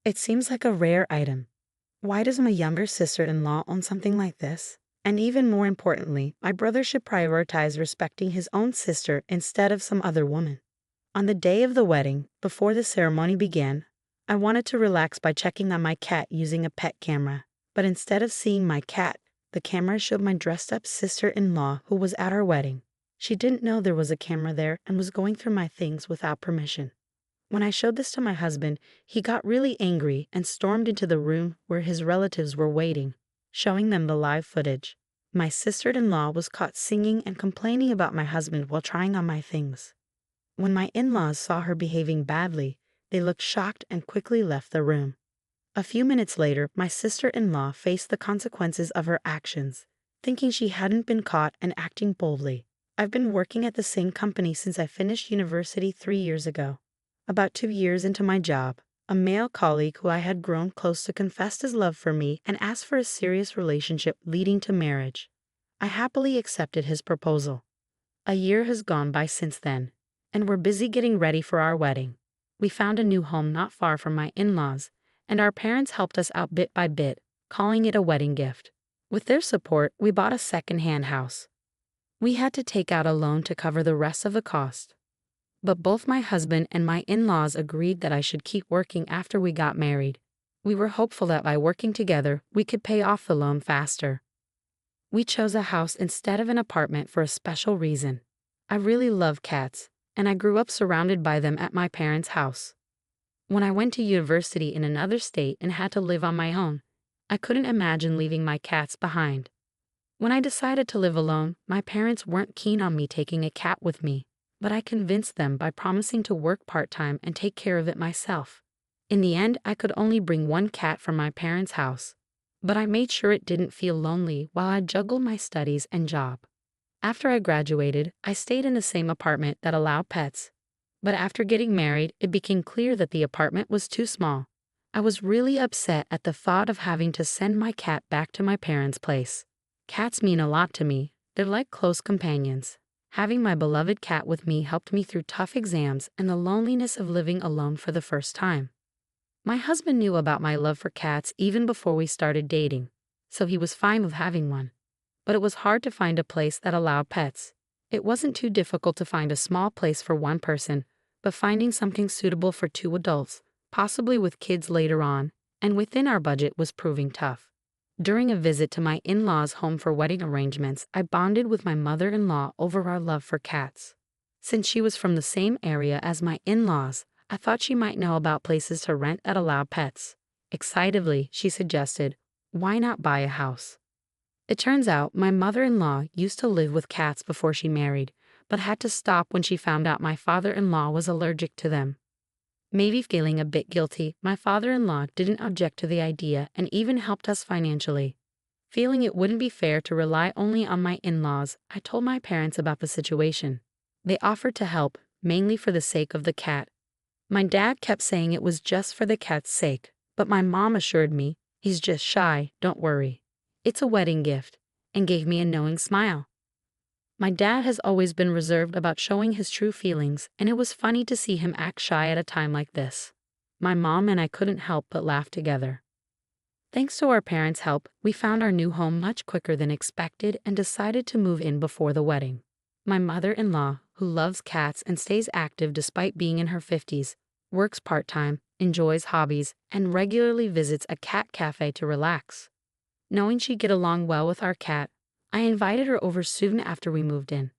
It seems like a rare item. Why does my younger sister-in-law own something like this? And even more importantly, my brother should prioritize respecting his own sister instead of some other woman. On the day of the wedding, before the ceremony began, I wanted to relax by checking on my cat using a pet camera. But instead of seeing my cat, the camera showed my dressed-up sister-in-law who was at our wedding. She didn't know there was a camera there and was going through my things without permission. When I showed this to my husband, he got really angry and stormed into the room where his relatives were waiting, showing them the live footage. My sister-in-law was caught singing and complaining about my husband while trying on my things. When my in-laws saw her behaving badly, they looked shocked and quickly left the room. A few minutes later, my sister-in-law faced the consequences of her actions, thinking she hadn't been caught and acting boldly. I've been working at the same company since I finished university 3 years ago. About 2 years into my job, a male colleague who I had grown close to confessed his love for me and asked for a serious relationship leading to marriage. I happily accepted his proposal. A year has gone by since then, and we're busy getting ready for our wedding. We found a new home not far from my in-laws, and our parents helped us out bit by bit, calling it a wedding gift. With their support, we bought a second-hand house. We had to take out a loan to cover the rest of the cost. But both my husband and my in-laws agreed that I should keep working after we got married. We were hopeful that by working together, we could pay off the loan faster. We chose a house instead of an apartment for a special reason. I really love cats, and I grew up surrounded by them at my parents' house. When I went to university in another state and had to live on my own, I couldn't imagine leaving my cats behind. When I decided to live alone, my parents weren't keen on me taking a cat with me, but I convinced them by promising to work part-time and take care of it myself. In the end, I could only bring one cat from my parents' house, but I made sure it didn't feel lonely while I juggled my studies and job. After I graduated, I stayed in the same apartment that allowed pets. But after getting married, it became clear that the apartment was too small. I was really upset at the thought of having to send my cat back to my parents' place. Cats mean a lot to me. They're like close companions. Having my beloved cat with me helped me through tough exams and the loneliness of living alone for the first time. My husband knew about my love for cats even before we started dating, so he was fine with having one. But it was hard to find a place that allowed pets. It wasn't too difficult to find a small place for one person, but finding something suitable for 2 adults, possibly with kids later on, and within our budget was proving tough. During a visit to my in-laws' home for wedding arrangements, I bonded with my mother-in-law over our love for cats. Since she was from the same area as my in-laws, I thought she might know about places to rent that allowed pets. Excitedly, she suggested, "Why not buy a house?" It turns out my mother-in-law used to live with cats before she married, but had to stop when she found out my father-in-law was allergic to them. Maybe feeling a bit guilty, my father-in-law didn't object to the idea and even helped us financially. Feeling it wouldn't be fair to rely only on my in-laws, I told my parents about the situation. They offered to help, mainly for the sake of the cat. My dad kept saying it was just for the cat's sake, but my mom assured me, "He's just shy, don't worry. It's a wedding gift," and gave me a knowing smile. My dad has always been reserved about showing his true feelings, and it was funny to see him act shy at a time like this. My mom and I couldn't help but laugh together. Thanks to our parents' help, we found our new home much quicker than expected and decided to move in before the wedding. My mother-in-law, who loves cats and stays active despite being in her 50s, works part-time, enjoys hobbies, and regularly visits a cat cafe to relax. Knowing she'd get along well with our cat, I invited her over soon after we moved in.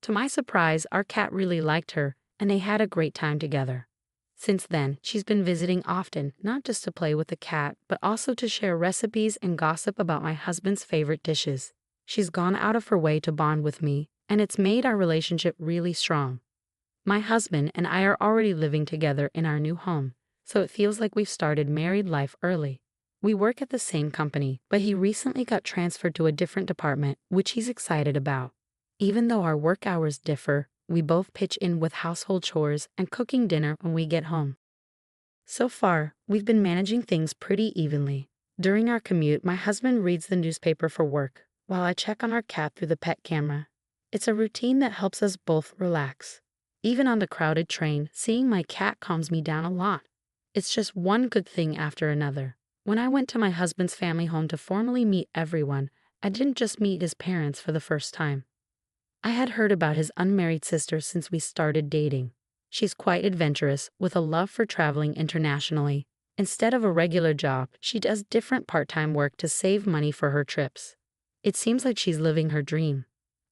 To my surprise, our cat really liked her, and they had a great time together. Since then, she's been visiting often, not just to play with the cat, but also to share recipes and gossip about my husband's favorite dishes. She's gone out of her way to bond with me, and it's made our relationship really strong. My husband and I are already living together in our new home, so it feels like we've started married life early. We work at the same company, but he recently got transferred to a different department, which he's excited about. Even though our work hours differ, we both pitch in with household chores and cooking dinner when we get home. So far, we've been managing things pretty evenly. During our commute, my husband reads the newspaper for work, while I check on our cat through the pet camera. It's a routine that helps us both relax. Even on the crowded train, seeing my cat calms me down a lot. It's just one good thing after another. When I went to my husband's family home to formally meet everyone, I didn't just meet his parents for the first time. I had heard about his unmarried sister since we started dating. She's quite adventurous, with a love for traveling internationally. Instead of a regular job, she does different part-time work to save money for her trips. It seems like she's living her dream.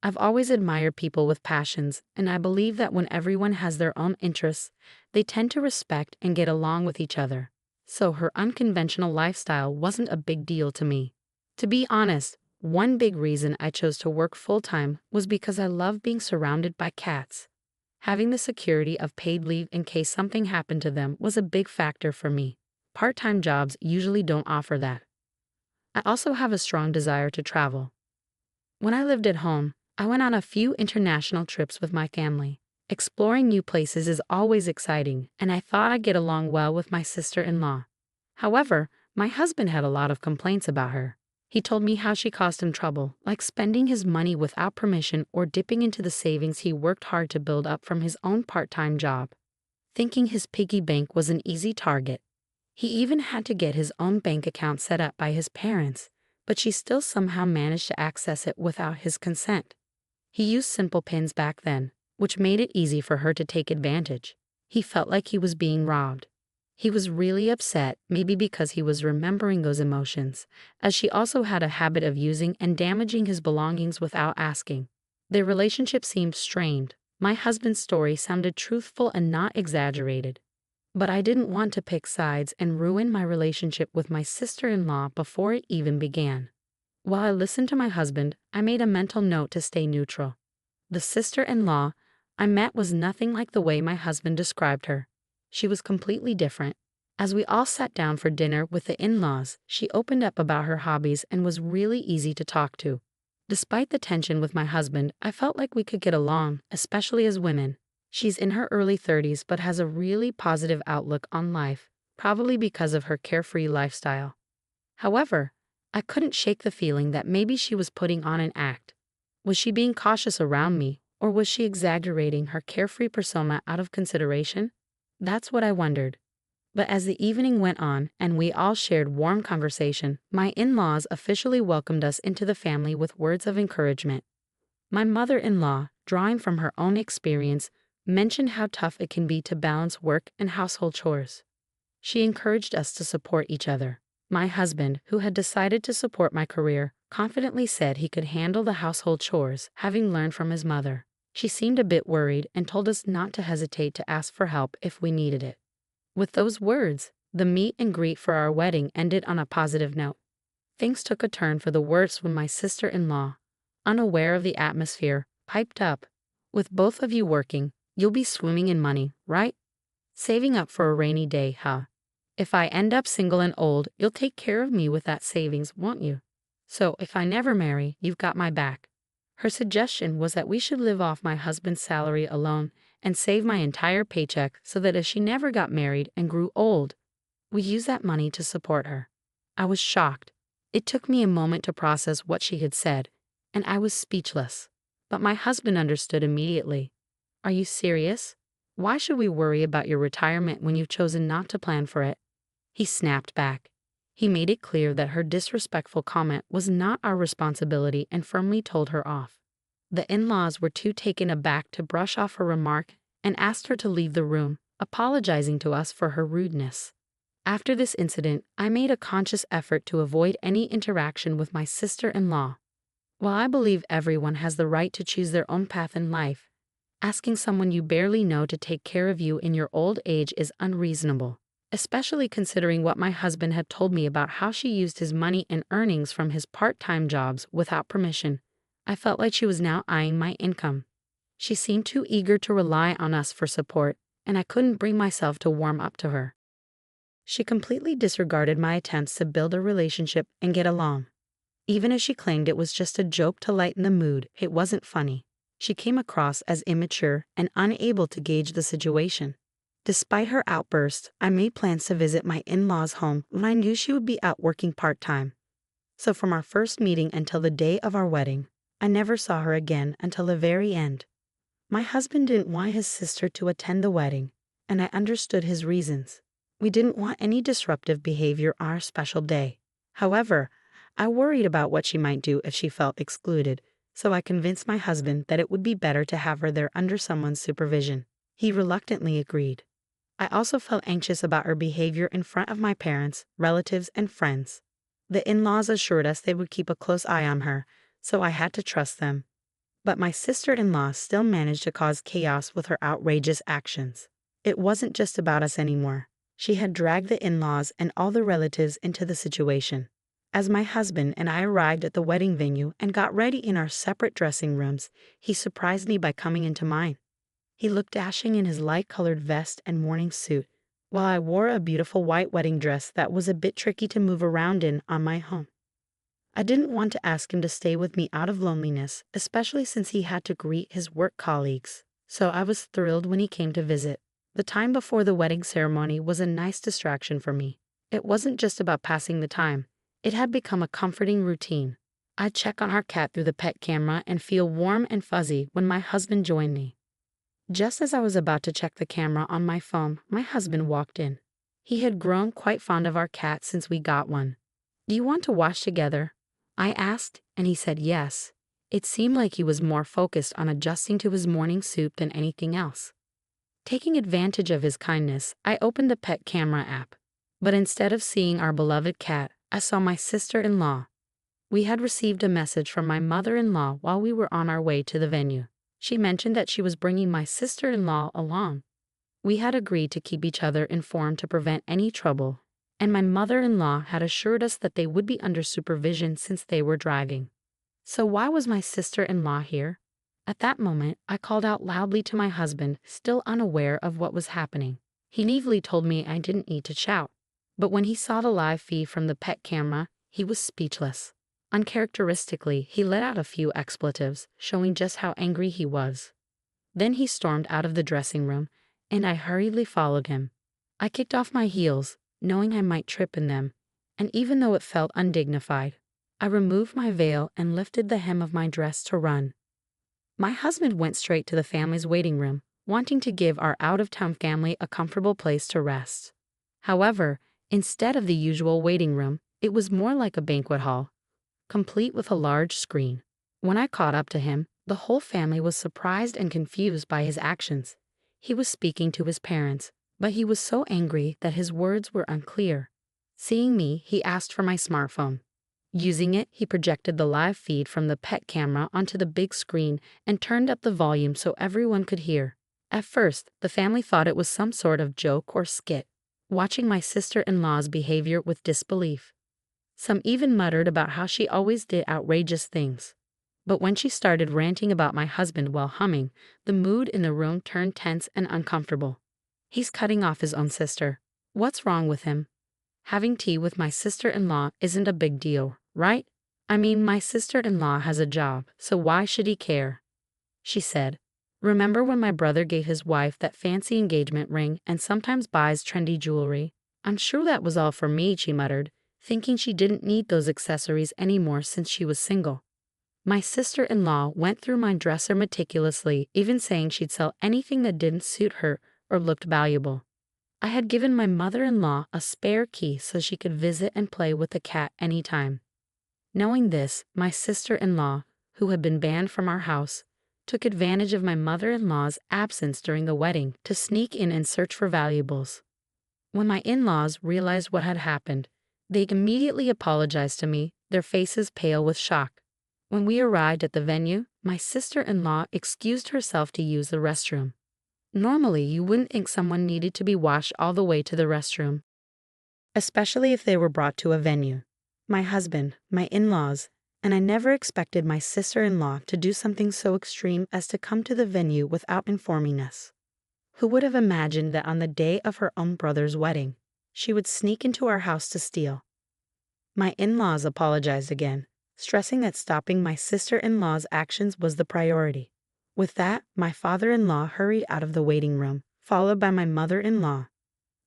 I've always admired people with passions, and I believe that when everyone has their own interests, they tend to respect and get along with each other. So her unconventional lifestyle wasn't a big deal to me. To be honest, one big reason I chose to work full-time was because I love being surrounded by cats. Having the security of paid leave in case something happened to them was a big factor for me. Part-time jobs usually don't offer that. I also have a strong desire to travel. When I lived at home, I went on a few international trips with my family. Exploring new places is always exciting, and I thought I'd get along well with my sister-in-law. However, my husband had a lot of complaints about her. He told me how she caused him trouble, like spending his money without permission or dipping into the savings he worked hard to build up from his own part-time job. Thinking his piggy bank was an easy target. He even had to get his own bank account set up by his parents, but she still somehow managed to access it without his consent. He used simple pins back then, which made it easy for her to take advantage. He felt like he was being robbed. He was really upset, maybe because he was remembering those emotions, as she also had a habit of using and damaging his belongings without asking. Their relationship seemed strained. My husband's story sounded truthful and not exaggerated. But I didn't want to pick sides and ruin my relationship with my sister-in-law before it even began. While I listened to my husband, I made a mental note to stay neutral. The sister-in-law I met was nothing like the way my husband described her. She was completely different. As we all sat down for dinner with the in-laws, she opened up about her hobbies and was really easy to talk to. Despite the tension with my husband, I felt like we could get along, especially as women. She's in her early 30s but has a really positive outlook on life, probably because of her carefree lifestyle. However, I couldn't shake the feeling that maybe she was putting on an act. Was she being cautious around me, or was she exaggerating her carefree persona out of consideration? That's what I wondered. But as the evening went on and we all shared warm conversation, my in-laws officially welcomed us into the family with words of encouragement. My mother-in-law, drawing from her own experience, mentioned how tough it can be to balance work and household chores. She encouraged us to support each other. My husband, who had decided to support my career, confidently said he could handle the household chores, having learned from his mother. She seemed a bit worried and told us not to hesitate to ask for help if we needed it. With those words, the meet and greet for our wedding ended on a positive note. Things took a turn for the worse when my sister-in-law, unaware of the atmosphere, piped up, "With both of you working, you'll be swimming in money, right? Saving up for a rainy day, huh? If I end up single and old, you'll take care of me with that savings, won't you? So if I never marry, you've got my back." Her suggestion was that we should live off my husband's salary alone and save my entire paycheck so that if she never got married and grew old, we use that money to support her. I was shocked. It took me a moment to process what she had said, and I was speechless. But my husband understood immediately. "Are you serious? Why should we worry about your retirement when you've chosen not to plan for it?" He snapped back. He made it clear that her disrespectful comment was not our responsibility and firmly told her off. The in-laws were too taken aback to brush off her remark and asked her to leave the room, apologizing to us for her rudeness. After this incident, I made a conscious effort to avoid any interaction with my sister-in-law. While I believe everyone has the right to choose their own path in life, asking someone you barely know to take care of you in your old age is unreasonable, especially considering what my husband had told me about how she used his money and earnings from his part-time jobs without permission. I felt like she was now eyeing my income. She seemed too eager to rely on us for support, and I couldn't bring myself to warm up to her. She completely disregarded my attempts to build a relationship and get along. Even as she claimed it was just a joke to lighten the mood, it wasn't funny. She came across as immature and unable to gauge the situation. Despite her outburst, I made plans to visit my in-laws' home when I knew she would be out working part-time. So from our first meeting until the day of our wedding, I never saw her again until the very end. My husband didn't want his sister to attend the wedding, and I understood his reasons. We didn't want any disruptive behavior on our special day. However, I worried about what she might do if she felt excluded, so I convinced my husband that it would be better to have her there under someone's supervision. He reluctantly agreed. I also felt anxious about her behavior in front of my parents, relatives, and friends. The in-laws assured us they would keep a close eye on her, so I had to trust them. But my sister-in-law still managed to cause chaos with her outrageous actions. It wasn't just about us anymore. She had dragged the in-laws and all the relatives into the situation. As my husband and I arrived at the wedding venue and got ready in our separate dressing rooms, he surprised me by coming into mine. He looked dashing in his light-colored vest and morning suit, while I wore a beautiful white wedding dress that was a bit tricky to move around in on my own. I didn't want to ask him to stay with me out of loneliness, especially since he had to greet his work colleagues, so I was thrilled when he came to visit. The time before the wedding ceremony was a nice distraction for me. It wasn't just about passing the time. It had become a comforting routine. I'd check on our cat through the pet camera and feel warm and fuzzy when my husband joined me. Just as I was about to check the camera on my phone, my husband walked in. He had grown quite fond of our cat since we got one. "Do you want to wash together?" I asked, and he said yes. It seemed like he was more focused on adjusting to his morning suit than anything else. Taking advantage of his kindness, I opened the pet camera app. But instead of seeing our beloved cat, I saw my sister-in-law. We had received a message from my mother-in-law while we were on our way to the venue. She mentioned that she was bringing my sister-in-law along. We had agreed to keep each other informed to prevent any trouble, and my mother-in-law had assured us that they would be under supervision since they were driving. So why was my sister-in-law here? At that moment, I called out loudly to my husband, still unaware of what was happening. He naively told me I didn't need to shout. But when he saw the live feed from the pet camera, he was speechless. Uncharacteristically, he let out a few expletives, showing just how angry he was. Then he stormed out of the dressing room, and I hurriedly followed him. I kicked off my heels, knowing I might trip in them, and even though it felt undignified, I removed my veil and lifted the hem of my dress to run. My husband went straight to the family's waiting room, wanting to give our out-of-town family a comfortable place to rest. However, instead of the usual waiting room, it was more like a banquet hall, complete with a large screen. When I caught up to him, the whole family was surprised and confused by his actions. He was speaking to his parents, but he was so angry that his words were unclear. Seeing me, he asked for my smartphone. Using it, he projected the live feed from the pet camera onto the big screen and turned up the volume so everyone could hear. At first, the family thought it was some sort of joke or skit, watching my sister-in-law's behavior with disbelief. Some even muttered about how she always did outrageous things. But when she started ranting about my husband while humming, the mood in the room turned tense and uncomfortable. "He's cutting off his own sister. What's wrong with him? Having tea with my sister-in-law isn't a big deal, right? I mean, my sister-in-law has a job, so why should he care?" She said, "Remember when my brother gave his wife that fancy engagement ring and sometimes buys trendy jewelry? I'm sure that was all for me," she muttered, thinking she didn't need those accessories anymore since she was single. My sister-in-law went through my dresser meticulously, even saying she'd sell anything that didn't suit her or looked valuable. I had given my mother-in-law a spare key so she could visit and play with the cat anytime. Knowing this, my sister-in-law, who had been banned from our house, took advantage of my mother-in-law's absence during the wedding to sneak in and search for valuables. When my in-laws realized what had happened, they immediately apologized to me, their faces pale with shock. When we arrived at the venue, my sister-in-law excused herself to use the restroom. Normally, you wouldn't think someone needed to be washed all the way to the restroom, especially if they were brought to a venue. My husband, my in-laws, and I never expected my sister-in-law to do something so extreme as to come to the venue without informing us. Who would have imagined that on the day of her own brother's wedding, she would sneak into our house to steal? My in-laws apologized again, stressing that stopping my sister-in-law's actions was the priority. With that, my father-in-law hurried out of the waiting room, followed by my mother-in-law.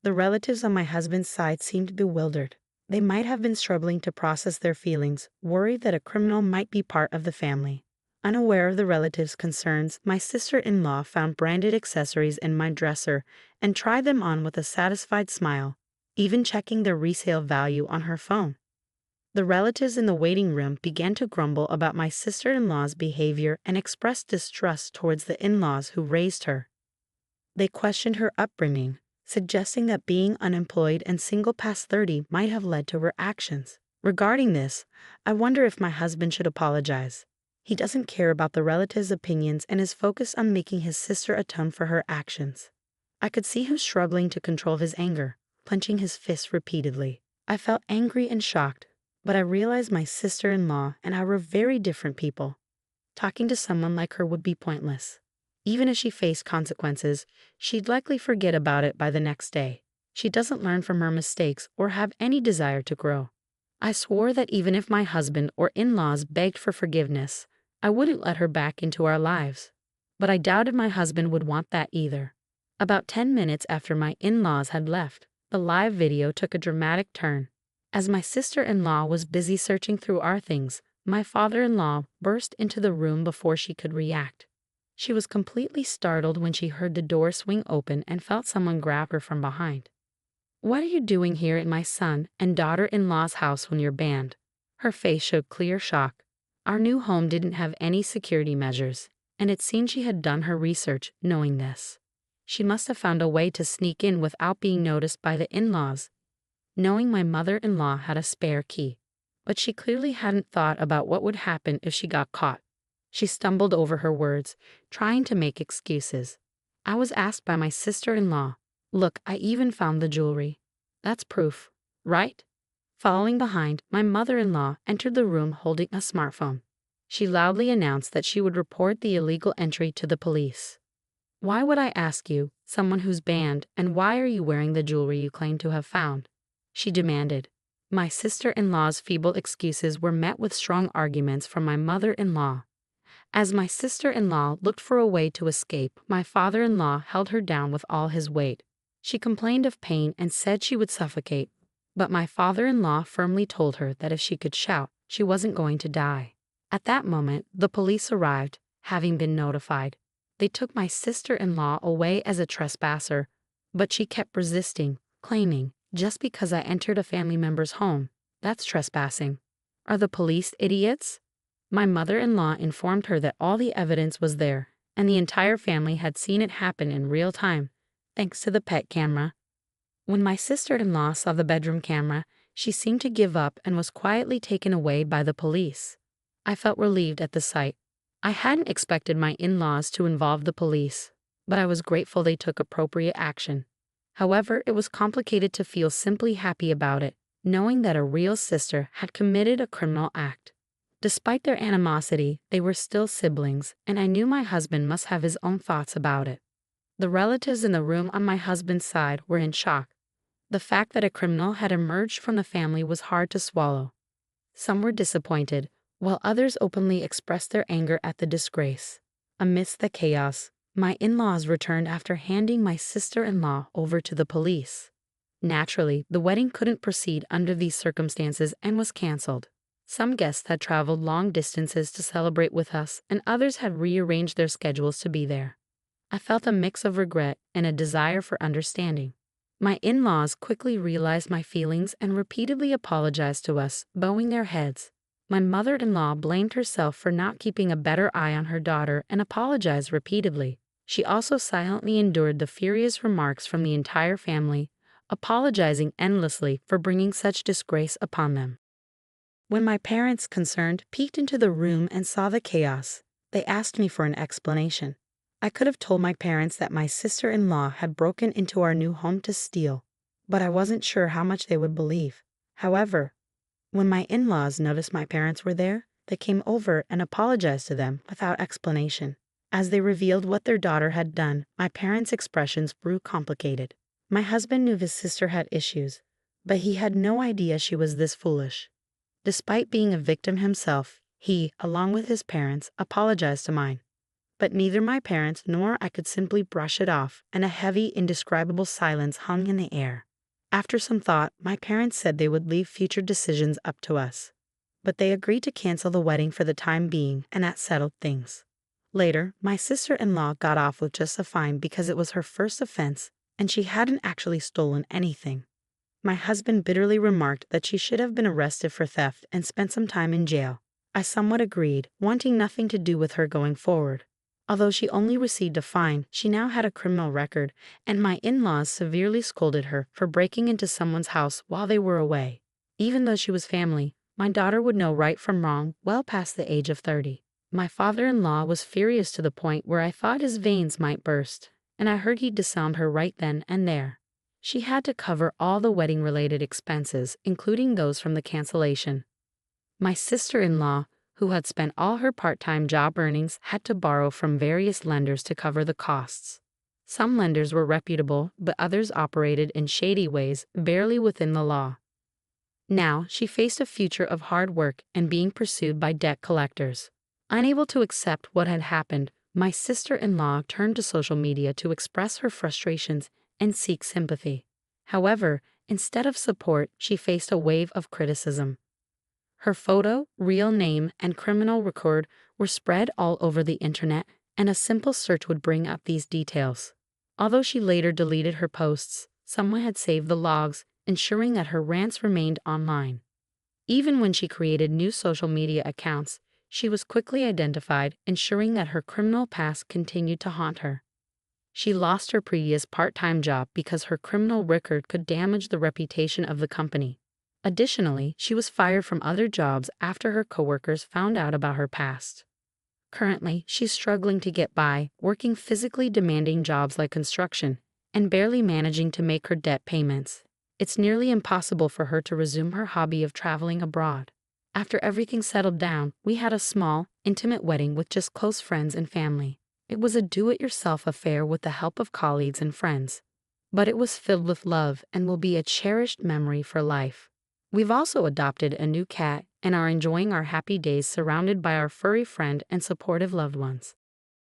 The relatives on my husband's side seemed bewildered. They might have been struggling to process their feelings, worried that a criminal might be part of the family. Unaware of the relatives' concerns, my sister-in-law found branded accessories in my dresser and tried them on with a satisfied smile. even checking their resale value on her phone. The relatives in the waiting room began to grumble about my sister-in-law's behavior and expressed distrust towards the in-laws who raised her. They questioned her upbringing, suggesting that being unemployed and single past 30 might have led to her actions. Regarding this, I wonder if my husband should apologize. He doesn't care about the relatives' opinions and is focused on making his sister atone for her actions. I could see him struggling to control his anger, clenching his fists repeatedly. I felt angry and shocked, but I realized my sister-in-law and I were very different people. Talking to someone like her would be pointless. Even if she faced consequences, she'd likely forget about it by the next day. She doesn't learn from her mistakes or have any desire to grow. I swore that even if my husband or in-laws begged for forgiveness, I wouldn't let her back into our lives. But I doubted my husband would want that either. About 10 minutes after my in-laws had left, the live video took a dramatic turn. As my sister-in-law was busy searching through our things, my father-in-law burst into the room before she could react. She was completely startled when she heard the door swing open and felt someone grab her from behind. "What are you doing here in my son and daughter-in-law's house when you're banned?" Her face showed clear shock. Our new home didn't have any security measures, and it seemed she had done her research knowing this. She must have found a way to sneak in without being noticed by the in-laws, knowing my mother-in-law had a spare key. But she clearly hadn't thought about what would happen if she got caught. She stumbled over her words, trying to make excuses. I was asked by my sister-in-law, "Look, I even found the jewelry. That's proof, right?" Following behind, my mother-in-law entered the room holding a smartphone. She loudly announced that she would report the illegal entry to the police. "Why would I ask you, someone who's banned, and why are you wearing the jewelry you claim to have found?" she demanded. My sister-in-law's feeble excuses were met with strong arguments from my mother-in-law. As my sister-in-law looked for a way to escape, my father-in-law held her down with all his weight. She complained of pain and said she would suffocate, but my father-in-law firmly told her that if she could shout, she wasn't going to die. At that moment, the police arrived, having been notified. They took my sister-in-law away as a trespasser, but she kept resisting, claiming, "Just because I entered a family member's home, that's trespassing. Are the police idiots?" My mother-in-law informed her that all the evidence was there, and the entire family had seen it happen in real time, thanks to the pet camera. When my sister-in-law saw the bedroom camera, she seemed to give up and was quietly taken away by the police. I felt relieved at the sight. I hadn't expected my in-laws to involve the police, but I was grateful they took appropriate action. However, it was complicated to feel simply happy about it, knowing that a real sister had committed a criminal act. Despite their animosity, they were still siblings, and I knew my husband must have his own thoughts about it. The relatives in the room on my husband's side were in shock. The fact that a criminal had emerged from the family was hard to swallow. Some were disappointed, while others openly expressed their anger at the disgrace. Amidst the chaos, my in-laws returned after handing my sister-in-law over to the police. Naturally, the wedding couldn't proceed under these circumstances and was canceled. Some guests had traveled long distances to celebrate with us, and others had rearranged their schedules to be there. I felt a mix of regret and a desire for understanding. My in-laws quickly realized my feelings and repeatedly apologized to us, bowing their heads. My mother-in-law blamed herself for not keeping a better eye on her daughter and apologized repeatedly. She also silently endured the furious remarks from the entire family, apologizing endlessly for bringing such disgrace upon them. When my parents, concerned, peeked into the room and saw the chaos, they asked me for an explanation. I could have told my parents that my sister-in-law had broken into our new home to steal, but I wasn't sure how much they would believe. However, when my in-laws noticed my parents were there, they came over and apologized to them without explanation. As they revealed what their daughter had done, my parents' expressions grew complicated. My husband knew his sister had issues, but he had no idea she was this foolish. Despite being a victim himself, he, along with his parents, apologized to mine. But neither my parents nor I could simply brush it off, and a heavy, indescribable silence hung in the air. After some thought, my parents said they would leave future decisions up to us. But they agreed to cancel the wedding for the time being, and that settled things. Later, my sister-in-law got off with just a fine because it was her first offense, and she hadn't actually stolen anything. My husband bitterly remarked that she should have been arrested for theft and spent some time in jail. I somewhat agreed, wanting nothing to do with her going forward. Although she only received a fine, she now had a criminal record, and my in-laws severely scolded her for breaking into someone's house while they were away. Even though she was family, my daughter would know right from wrong well past the age of 30. My father-in-law was furious to the point where I thought his veins might burst, and I heard he disowned her right then and there. She had to cover all the wedding-related expenses, including those from the cancellation. My sister-in-law, who had spent all her part-time job earnings, had to borrow from various lenders to cover the costs. Some lenders were reputable, but others operated in shady ways, barely within the law. Now, she faced a future of hard work and being pursued by debt collectors. Unable to accept what had happened, my sister-in-law turned to social media to express her frustrations and seek sympathy. However, instead of support, she faced a wave of criticism. Her photo, real name, and criminal record were spread all over the internet, and a simple search would bring up these details. Although she later deleted her posts, someone had saved the logs, ensuring that her rants remained online. Even when she created new social media accounts, she was quickly identified, ensuring that her criminal past continued to haunt her. She lost her previous part-time job because her criminal record could damage the reputation of the company. Additionally, she was fired from other jobs after her coworkers found out about her past. Currently, she's struggling to get by, working physically demanding jobs like construction, and barely managing to make her debt payments. It's nearly impossible for her to resume her hobby of traveling abroad. After everything settled down, we had a small, intimate wedding with just close friends and family. It was a do-it-yourself affair with the help of colleagues and friends. But it was filled with love and will be a cherished memory for life. We've also adopted a new cat and are enjoying our happy days surrounded by our furry friend and supportive loved ones.